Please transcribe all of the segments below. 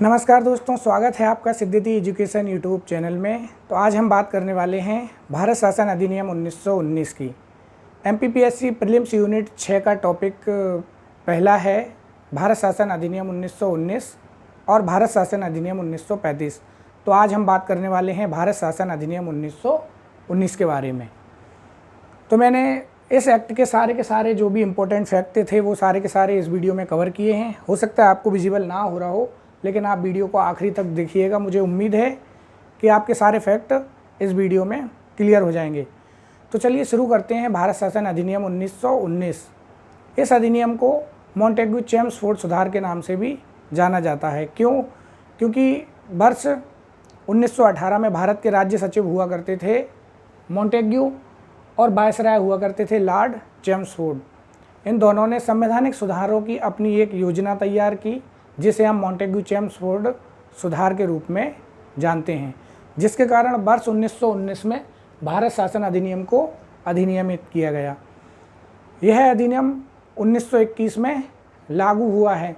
नमस्कार दोस्तों, स्वागत है आपका सिद्धिति एजुकेशन यूट्यूब चैनल में। तो आज हम बात करने वाले हैं भारत शासन अधिनियम 1919 की। एमपीपीएससी प्रीलिम्स यूनिट 6 का टॉपिक पहला है भारत शासन अधिनियम 1919 और भारत शासन अधिनियम 1935। तो आज हम बात करने वाले हैं भारत शासन अधिनियम 1919 के बारे में। तो मैंने इस एक्ट के सारे जो भी इम्पोर्टेंट फैक्ट थे वो सारे के सारे इस वीडियो में कवर किए हैं। हो सकता है आपको विजिबल ना हो रहा हो, लेकिन आप वीडियो को आखिरी तक देखिएगा। मुझे उम्मीद है कि आपके सारे फैक्ट इस वीडियो में क्लियर हो जाएंगे। तो चलिए शुरू करते हैं। भारत शासन अधिनियम 1919। इस अधिनियम को मॉन्टेग्यू चेम्सफोर्ड सुधार के नाम से भी जाना जाता है। क्यों? क्योंकि वर्ष 1918 में भारत के राज्य सचिव हुआ करते थे मॉन्टेग्यू और वायसराय हुआ करते थे लॉर्ड चेम्सफोर्ड। इन दोनों ने संवैधानिक सुधारों की अपनी एक योजना तैयार की, जिसे हम मॉन्टेग्यू चेम्सफोर्ड सुधार के रूप में जानते हैं, जिसके कारण वर्ष 1919 में भारत शासन अधिनियम को अधिनियमित किया गया। यह अधिनियम 1921 में लागू हुआ है।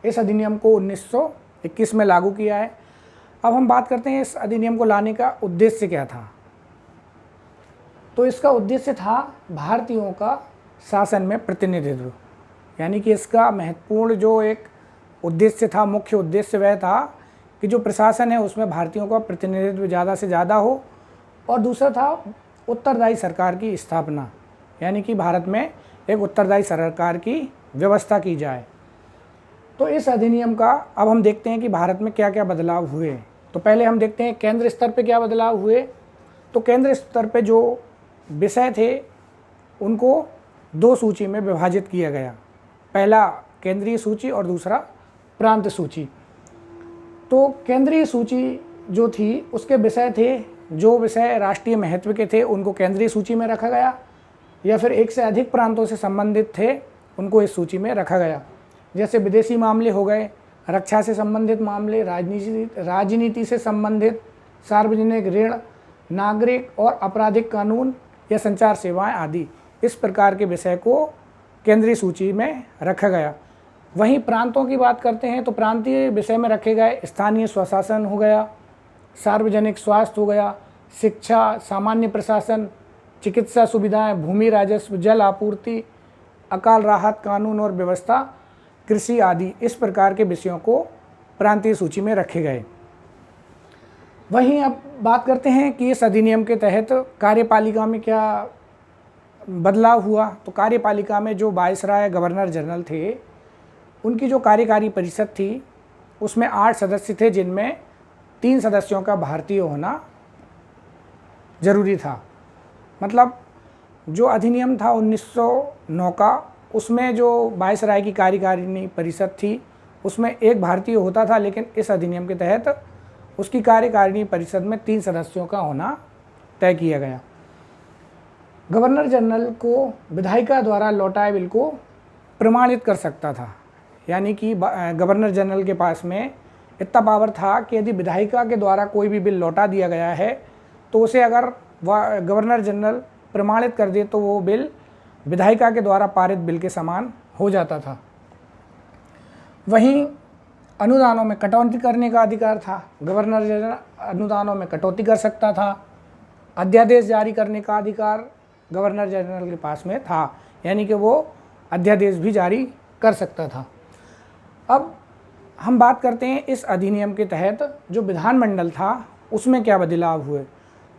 इस अधिनियम को 1921 में लागू किया है। अब हम बात करते हैं इस अधिनियम को लाने का उद्देश्य क्या था। तो इसका उद्देश्य था भारतीयों का शासन में प्रतिनिधित्व, यानी कि इसका महत्वपूर्ण जो एक उद्देश्य था, मुख्य उद्देश्य वह था कि जो प्रशासन है उसमें भारतीयों का प्रतिनिधित्व ज़्यादा से ज़्यादा हो। और दूसरा था उत्तरदायी सरकार की स्थापना, यानी कि भारत में एक उत्तरदायी सरकार की व्यवस्था की जाए। तो इस अधिनियम का अब हम देखते हैं कि भारत में क्या क्या बदलाव हुए। तो पहले हम देखते हैं केंद्र स्तर पे क्या बदलाव हुए। तो केंद्र स्तर पे जो विषय थे उनको दो सूची में विभाजित किया गया। पहला केंद्रीय सूची और दूसरा प्रांत सूची। तो केंद्रीय सूची जो थी उसके विषय थे, जो विषय राष्ट्रीय महत्व के थे उनको केंद्रीय सूची में रखा गया, या फिर एक से अधिक प्रांतों से संबंधित थे उनको इस सूची में रखा गया। जैसे विदेशी मामले हो गए, रक्षा से संबंधित मामले, राजनीति से संबंधित, सार्वजनिक ऋण, नागरिक और आपराधिक कानून या संचार सेवाएं आदि। इस प्रकार के विषय को केंद्रीय सूची में रखा गया। वहीं प्रांतों की बात करते हैं तो प्रांतीय विषय में रखे गए स्थानीय स्वशासन हो गया, सार्वजनिक स्वास्थ्य हो गया, शिक्षा, सामान्य प्रशासन, चिकित्सा सुविधाएं, भूमि राजस्व, जल आपूर्ति, अकाल राहत कानून और व्यवस्था, कृषि आदि। इस प्रकार के विषयों को प्रांतीय सूची में रखे गए। वहीं अब बात करते हैं कि इस अधिनियम के तहत कार्यपालिका में क्या बदलाव हुआ। तो कार्यपालिका में जो वायसराय गवर्नर जनरल थे उनकी जो कार्यकारी परिषद थी उसमें 8 सदस्य थे, जिनमें 3 सदस्यों का भारतीय होना जरूरी था। मतलब जो अधिनियम था 1909 का, उसमें जो वायसराय की कार्यकारिणी परिषद थी उसमें एक भारतीय होता था, लेकिन इस अधिनियम के तहत उसकी कार्यकारिणी परिषद में 3 सदस्यों का होना तय किया गया। गवर्नर जनरल को विधायिका द्वारा लौटाए बिल को प्रमाणित कर सकता था, यानी कि गवर्नर जनरल के पास में इतना पावर था कि यदि विधायिका के द्वारा कोई भी बिल लौटा दिया गया है तो उसे अगर गवर्नर जनरल प्रमाणित कर दे तो वो बिल विधायिका के द्वारा पारित बिल के समान हो जाता था। वहीं अनुदानों में कटौती करने का अधिकार था। गवर्नर जनरल अनुदानों में कटौती कर सकता था। अध्यादेश जारी करने का अधिकार गवर्नर जनरल के पास में था, यानी कि वो अध्यादेश भी जारी कर सकता था। अब हम बात करते हैं इस अधिनियम के तहत जो विधानमंडल था उसमें क्या बदलाव हुए।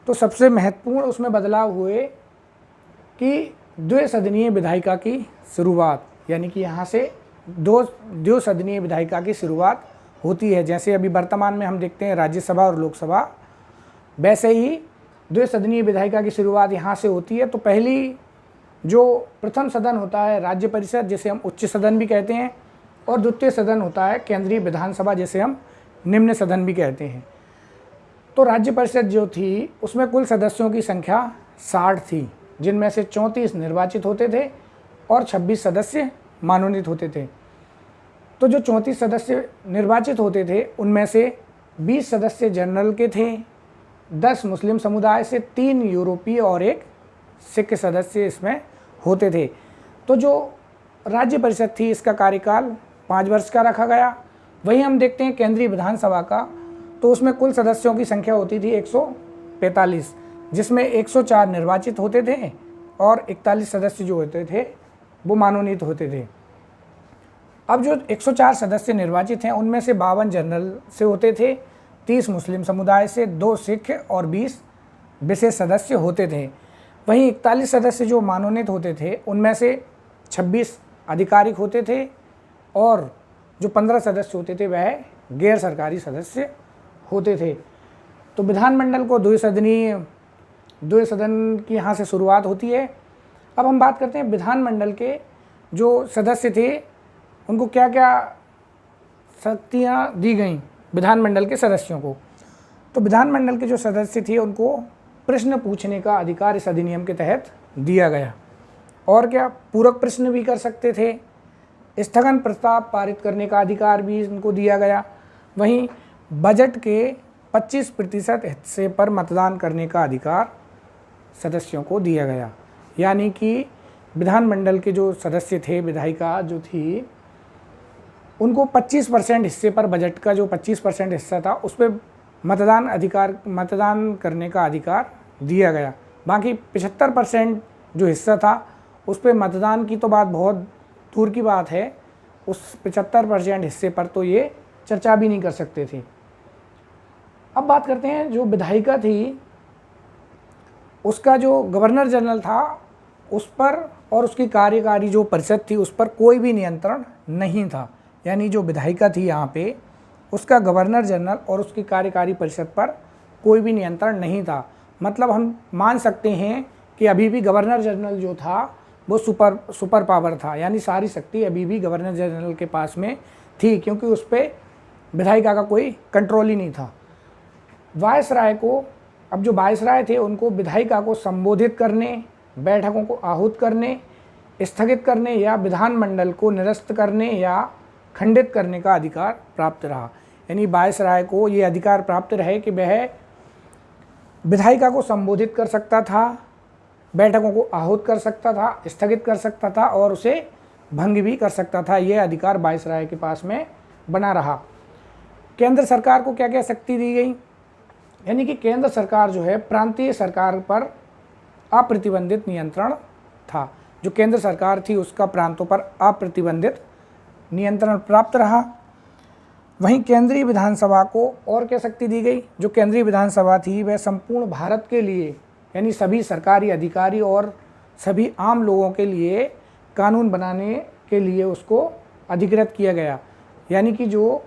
तो सबसे महत्वपूर्ण उसमें बदलाव हुए कि द्विसदनीय विधायिका की शुरुआत, यानी कि यहाँ से द्विसदनीय विधायिका की शुरुआत होती है। जैसे अभी वर्तमान में हम देखते हैं राज्यसभा और लोकसभा, वैसे ही द्विसदनीय विधायिका की शुरुआत यहाँ से होती है। तो पहली जो प्रथम सदन होता है राज्य परिषद, जिसे हम उच्च सदन भी कहते हैं, और द्वितीय सदन होता है केंद्रीय विधानसभा, जिसे हम निम्न सदन भी कहते हैं। तो राज्य परिषद जो थी उसमें कुल सदस्यों की संख्या 60 थी, जिनमें से 34 निर्वाचित होते थे और 26 सदस्य मनोनीत होते थे। तो जो 34 सदस्य निर्वाचित होते थे उनमें से 20 सदस्य जनरल के थे, 10 मुस्लिम समुदाय से, 3 यूरोपीय और 1 सिख सदस्य इसमें होते थे। तो जो राज्य परिषद थी इसका कार्यकाल 5 वर्ष का रखा गया। वहीं हम देखते हैं केंद्रीय विधानसभा का, तो उसमें कुल सदस्यों की संख्या होती थी 145, जिसमें 104 निर्वाचित होते थे और 41 सदस्य जो होते थे वो मनोनीत होते थे। अब जो 104 सदस्य निर्वाचित हैं उनमें से 52 जनरल से होते थे, 30 मुस्लिम समुदाय से, 2 सिख और 20 विशेष सदस्य होते थे। वहीं 41 सदस्य जो मनोनीत होते थे उनमें से 26 आधिकारिक होते थे और जो 15 सदस्य होते थे वह गैर सरकारी सदस्य होते थे। तो विधानमंडल को द्वि सदन की यहाँ से शुरुआत होती है। अब हम बात करते हैं विधानमंडल के जो सदस्य थे उनको क्या क्या शक्तियाँ दी गईं विधानमंडल के सदस्यों को। तो विधानमंडल के जो सदस्य थे उनको प्रश्न पूछने का अधिकार इस अधिनियम के तहत दिया गया। और क्या, पूरक प्रश्न भी कर सकते थे, स्थगन प्रस्ताव पारित करने का अधिकार भी इनको दिया गया। वहीं बजट के 25% हिस्से पर मतदान करने का अधिकार सदस्यों को दिया गया। यानी कि विधानमंडल के जो सदस्य थे, विधायिका जो थी, उनको 25% हिस्से पर, बजट का जो 25% हिस्सा था उस पर मतदान करने का अधिकार दिया गया। बाकी 75% जो हिस्सा था उस पर मतदान की तो बात बहुत दूर की बात है, उस 75% हिस्से पर तो ये चर्चा भी नहीं कर सकते थे। अब बात करते हैं जो विधायिका थी उसका जो गवर्नर जनरल था उस पर और उसकी कार्यकारी जो परिषद थी उस पर कोई भी नियंत्रण नहीं था। यानी जो विधायिका थी यहाँ पे, उसका गवर्नर जनरल और उसकी कार्यकारी परिषद पर कोई भी नियंत्रण नहीं था। मतलब हम मान सकते हैं कि अभी भी गवर्नर जनरल जो था वो सुपर पावर था, यानी सारी शक्ति अभी भी गवर्नर जनरल के पास में थी, क्योंकि उस पर विधायिका का कोई कंट्रोल ही नहीं था। वायसराय को, अब जो वायसराय थे उनको विधायिका को संबोधित करने, बैठकों को आहूत करने, स्थगित करने या विधानमंडल को निरस्त करने या खंडित करने का अधिकार प्राप्त रहा। यानी वायसराय को ये अधिकार प्राप्त रहे कि वह विधायिका को संबोधित कर सकता था, बैठकों को आहूत कर सकता था, स्थगित कर सकता था और उसे भंग भी कर सकता था। यह अधिकार वायसराय के पास में बना रहा। केंद्र सरकार को क्या क्या शक्ति दी गई, यानी कि केंद्र सरकार जो है प्रांतीय सरकार पर अप्रतिबंधित नियंत्रण था। जो केंद्र सरकार थी उसका प्रांतों पर अप्रतिबंधित नियंत्रण प्राप्त रहा। वहीं केंद्रीय विधानसभा को और क्या शक्ति दी गई, जो केंद्रीय विधानसभा थी वह संपूर्ण भारत के लिए, यानी सभी सरकारी अधिकारी और सभी आम लोगों के लिए कानून बनाने के लिए उसको अधिकृत किया गया। यानी कि जो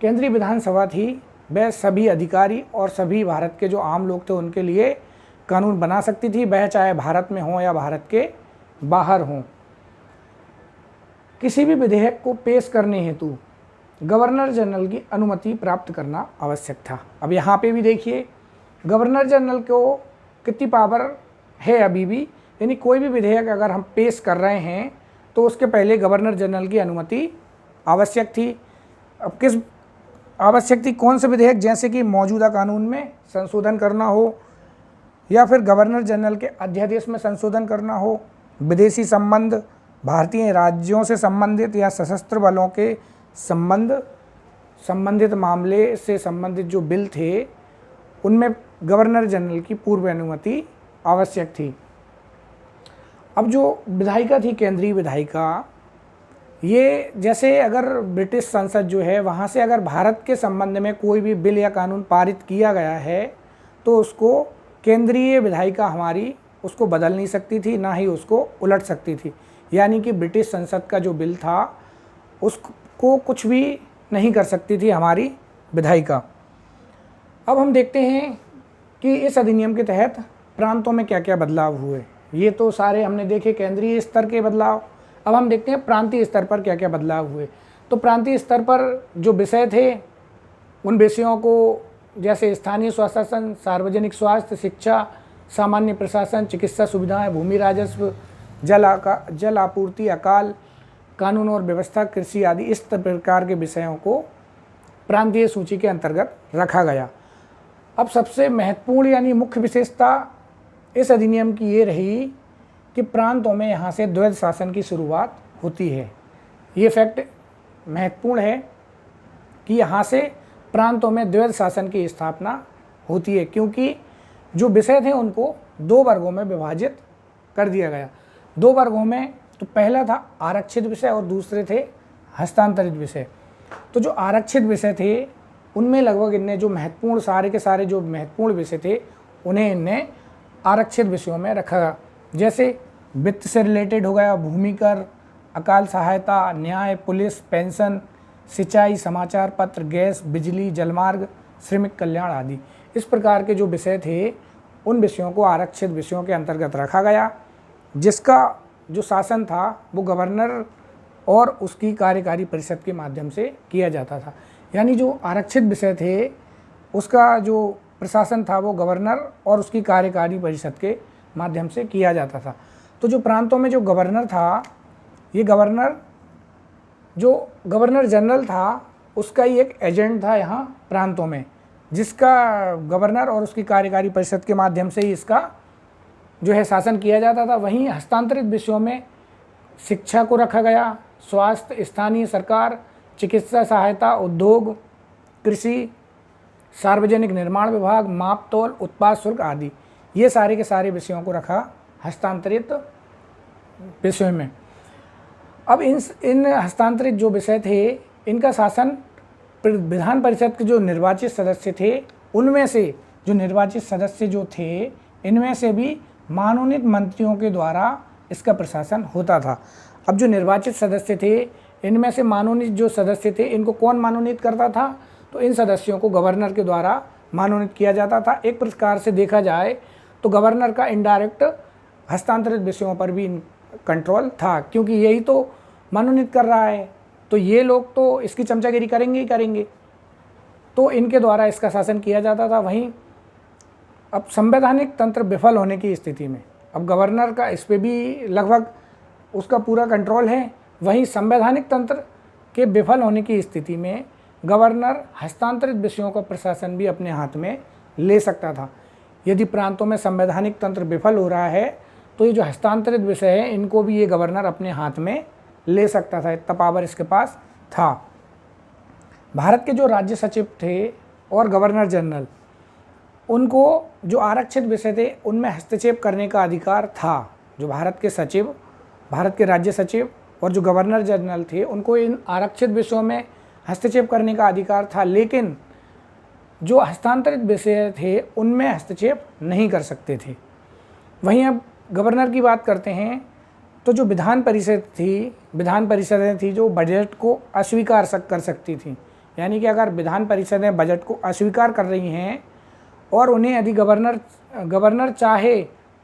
केंद्रीय विधानसभा थी वह सभी अधिकारी और सभी भारत के जो आम लोग थे उनके लिए कानून बना सकती थी, वह चाहे भारत में हो या भारत के बाहर हों। किसी भी विधेयक को पेश करने हेतु गवर्नर जनरल की अनुमति प्राप्त करना आवश्यक था। अब यहाँ पे भी देखिए गवर्नर जनरल को कितनी पावर है अभी भी, यानी कोई भी विधेयक अगर हम पेश कर रहे हैं तो उसके पहले गवर्नर जनरल की अनुमति आवश्यक थी। अब किस आवश्यक थी, कौन से विधेयक, जैसे कि मौजूदा कानून में संशोधन करना हो या फिर गवर्नर जनरल के अध्यादेश में संशोधन करना हो, विदेशी संबंध, भारतीय राज्यों से संबंधित या सशस्त्र बलों के संबंधित मामले से संबंधित जो बिल थे उनमें गवर्नर जनरल की पूर्व अनुमति आवश्यक थी। अब जो विधायिका थी, केंद्रीय विधायिका, ये जैसे अगर ब्रिटिश संसद जो है वहाँ से अगर भारत के संबंध में कोई भी बिल या कानून पारित किया गया है तो उसको केंद्रीय विधायिका हमारी उसको बदल नहीं सकती थी, ना ही उसको उलट सकती थी। यानी कि ब्रिटिश संसद का जो बिल था उसको कुछ भी नहीं कर सकती थी हमारी विधायिका। अब हम देखते हैं कि इस अधिनियम के तहत प्रांतों में क्या क्या बदलाव हुए। ये तो सारे हमने देखे केंद्रीय स्तर के बदलाव। अब हम देखते हैं प्रांतीय स्तर पर क्या क्या बदलाव हुए। तो प्रांतीय स्तर पर जो विषय थे उन विषयों को, जैसे स्थानीय स्वशासन, सार्वजनिक स्वास्थ्य, शिक्षा, सामान्य प्रशासन, चिकित्सा सुविधाएं, भूमि राजस्व, जल आपूर्ति, अकाल, कानून और व्यवस्था, कृषि आदि, इस प्रकार के विषयों को प्रांतीय सूची के अंतर्गत रखा गया। अब सबसे महत्वपूर्ण यानी मुख्य विशेषता इस अधिनियम की ये रही कि प्रांतों में यहाँ से द्वैध शासन की शुरुआत होती है। ये फैक्ट महत्वपूर्ण है कि यहाँ से प्रांतों में द्वैध शासन की स्थापना होती है, क्योंकि जो विषय थे उनको दो वर्गों में विभाजित कर दिया गया। दो वर्गों में, तो पहला था आरक्षित विषय और दूसरे थे हस्तांतरित विषय। तो जो आरक्षित विषय थे उनमें लगभग इनने जो महत्वपूर्ण, सारे के सारे जो महत्वपूर्ण विषय थे उन्हें इनने आरक्षित विषयों में रखा। जैसे वित्त से रिलेटेड हो गया, भूमि कर, अकाल सहायता, न्याय, पुलिस, पेंशन, सिंचाई, समाचार पत्र, गैस, बिजली, जलमार्ग, श्रमिक कल्याण आदि। इस प्रकार के जो विषय थे उन विषयों को आरक्षित विषयों के अंतर्गत रखा गया, जिसका जो शासन था वो गवर्नर और उसकी कार्यकारी परिषद के माध्यम से किया जाता था। यानी जो आरक्षित विषय थे उसका जो प्रशासन था वो गवर्नर और उसकी कार्यकारी परिषद के माध्यम से किया जाता था। तो जो प्रांतों में जो गवर्नर था, ये गवर्नर जो गवर्नर जनरल था उसका ही एक एजेंट था यहाँ प्रांतों में, जिसका गवर्नर और उसकी कार्यकारी परिषद के माध्यम से ही इसका जो है शासन किया जाता था। वहीं हस्तांतरित विषयों में शिक्षा को रखा गया, स्वास्थ्य, स्थानीय सरकार, चिकित्सा सहायता, उद्योग, कृषि, सार्वजनिक निर्माण विभाग, माप तोल, उत्पाद शुल्क आदि, ये सारे के सारे विषयों को रखा हस्तांतरित विषयों में। अब इन हस्तांतरित जो विषय थे इनका शासन विधान परिषद के जो निर्वाचित सदस्य थे उनमें से, जो निर्वाचित सदस्य जो थे इनमें से भी मनोनीत मंत्रियों के द्वारा इसका प्रशासन होता था। अब जो निर्वाचित सदस्य थे इनमें से मनोनीत जो सदस्य थे इनको कौन मनोनीत करता था? तो इन सदस्यों को गवर्नर के द्वारा मनोनीत किया जाता था। एक प्रकार से देखा जाए तो गवर्नर का इनडायरेक्ट हस्तांतरित विषयों पर भी कंट्रोल था, क्योंकि यही तो मनोनीत कर रहा है, तो ये लोग तो इसकी चमचागिरी करेंगे ही करेंगे, तो इनके द्वारा इसका शासन किया जाता था। वहीं अब संवैधानिक तंत्र विफल होने की स्थिति में अब गवर्नर का इस पे भी लगभग उसका पूरा कंट्रोल है। वहीं संवैधानिक तंत्र के विफल होने की स्थिति में गवर्नर हस्तांतरित विषयों का प्रशासन भी अपने हाथ में ले सकता था। यदि प्रांतों में संवैधानिक तंत्र विफल हो रहा है तो ये जो हस्तांतरित विषय है इनको भी ये गवर्नर अपने हाथ में ले सकता था, इतना पावर इसके पास था। भारत के जो राज्य सचिव थे और गवर्नर जनरल, उनको जो आरक्षित विषय थे उनमें हस्तक्षेप करने का अधिकार था। जो भारत के सचिव, भारत के राज्य सचिव और जो गवर्नर जनरल थे उनको इन आरक्षित विषयों में हस्तक्षेप करने का अधिकार था, लेकिन जो हस्तांतरित विषय थे उनमें हस्तक्षेप नहीं कर सकते थे। वहीं अब गवर्नर की बात करते हैं तो जो विधान परिषदें थी जो बजट को अस्वीकार कर सकती थी, यानी कि अगर विधान परिषदें बजट को अस्वीकार कर रही हैं और उन्हें यदि गवर्नर चाहे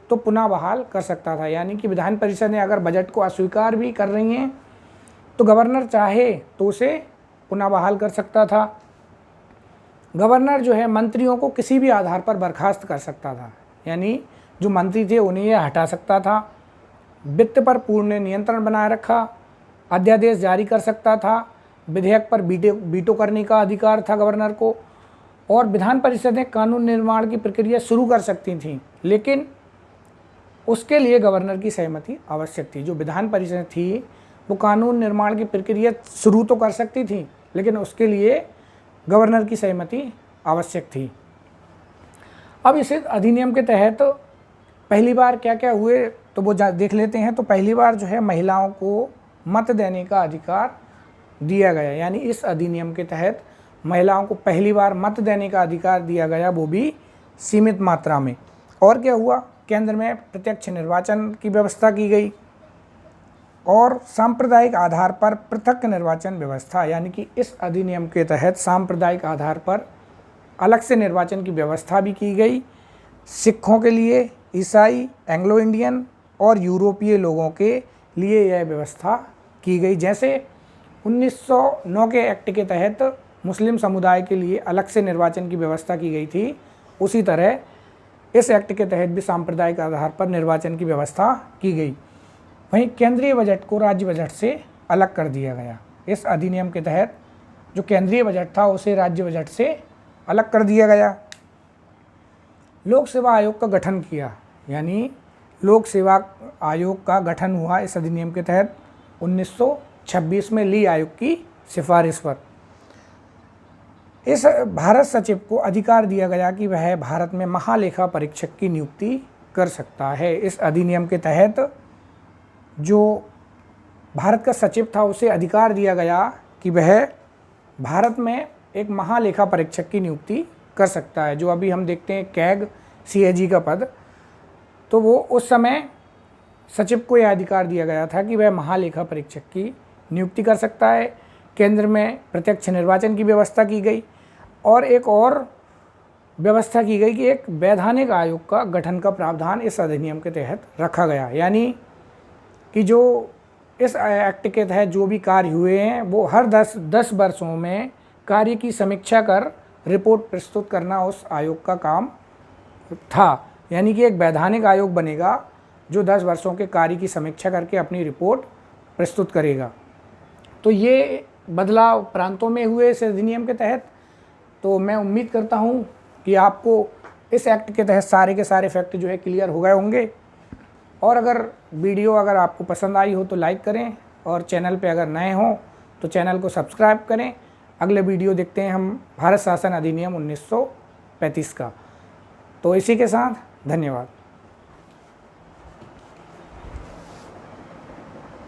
तो पुनः बहाल कर सकता था। यानी कि विधान परिषदें अगर बजट को अस्वीकार भी कर रही हैं तो गवर्नर चाहे तो उसे पुनः बहाल कर सकता था। गवर्नर जो है मंत्रियों को किसी भी आधार पर बर्खास्त कर सकता था, यानी जो मंत्री थे उन्हें यह हटा सकता था। वित्त पर पूर्ण नियंत्रण बनाए रखा, अध्यादेश जारी कर सकता था, विधेयक पर वीटो करने का अधिकार था गवर्नर को, और विधान परिषदें कानून निर्माण की प्रक्रिया शुरू कर सकती थीं, लेकिन उसके लिए गवर्नर की सहमति आवश्यक थी। जो विधान परिषद थी वो कानून निर्माण की प्रक्रिया शुरू तो कर सकती थी, लेकिन उसके लिए गवर्नर की सहमति आवश्यक थी। अब इस अधिनियम के तहत पहली बार क्या क्या हुए तो वो देख लेते हैं। तो पहली बार जो है महिलाओं को मत देने का अधिकार दिया गया, यानी इस अधिनियम के तहत महिलाओं को पहली बार मत देने का अधिकार दिया गया, वो भी सीमित मात्रा में। और क्या हुआ, केंद्र में प्रत्यक्ष निर्वाचन की व्यवस्था की गई और सांप्रदायिक आधार पर पृथक निर्वाचन व्यवस्था, यानी कि इस अधिनियम के तहत सांप्रदायिक आधार पर अलग से निर्वाचन की व्यवस्था भी की गई। सिखों के लिए, ईसाई, एंग्लो इंडियन और यूरोपीय लोगों के लिए यह व्यवस्था की गई। जैसे 1909 के एक्ट के तहत मुस्लिम समुदाय के लिए अलग से निर्वाचन की व्यवस्था की गई थी, उसी तरह इस एक्ट के तहत भी सांप्रदायिक आधार पर निर्वाचन की व्यवस्था की गई। वहीं केंद्रीय बजट को राज्य बजट से अलग कर दिया गया। इस अधिनियम के तहत जो केंद्रीय बजट था उसे राज्य बजट से अलग कर दिया गया। लोक सेवा आयोग का गठन किया, यानी लोक सेवा आयोग का गठन हुआ इस अधिनियम के तहत 1926 में ली आयोग की सिफारिश पर। इस भारत सचिव को अधिकार दिया गया कि वह भारत में महालेखा परीक्षक की नियुक्ति कर सकता है। इस अधिनियम के तहत जो भारत का सचिव था उसे अधिकार दिया गया कि वह भारत में एक महालेखा परीक्षक की नियुक्ति कर सकता है। जो अभी हम देखते हैं कैग CAG का पद, तो वो उस समय सचिव को यह अधिकार दिया गया था कि वह महालेखा परीक्षक की नियुक्ति कर सकता है। केंद्र में प्रत्यक्ष निर्वाचन की व्यवस्था की गई और एक और व्यवस्था की गई कि एक वैधानिक आयोग का गठन का प्रावधान इस अधिनियम के तहत रखा गया। यानी कि जो इस एक्ट के तहत जो भी कार्य हुए हैं वो हर 10 वर्षों में कार्य की समीक्षा कर रिपोर्ट प्रस्तुत करना उस आयोग का काम था। यानी कि एक वैधानिक आयोग बनेगा जो 10 वर्षों के कार्य की समीक्षा करके अपनी रिपोर्ट प्रस्तुत करेगा। तो ये बदलाव प्रांतों में हुए इस अधिनियम के तहत। तो मैं उम्मीद करता हूँ कि आपको इस एक्ट के तहत सारे के सारे फैक्ट जो है क्लियर हो गए होंगे। और अगर वीडियो आपको पसंद आई हो तो लाइक करें और चैनल पे अगर नए हों तो चैनल को सब्सक्राइब करें। अगले वीडियो देखते हैं हम भारत शासन अधिनियम 1935 का। तो इसी के साथ धन्यवाद।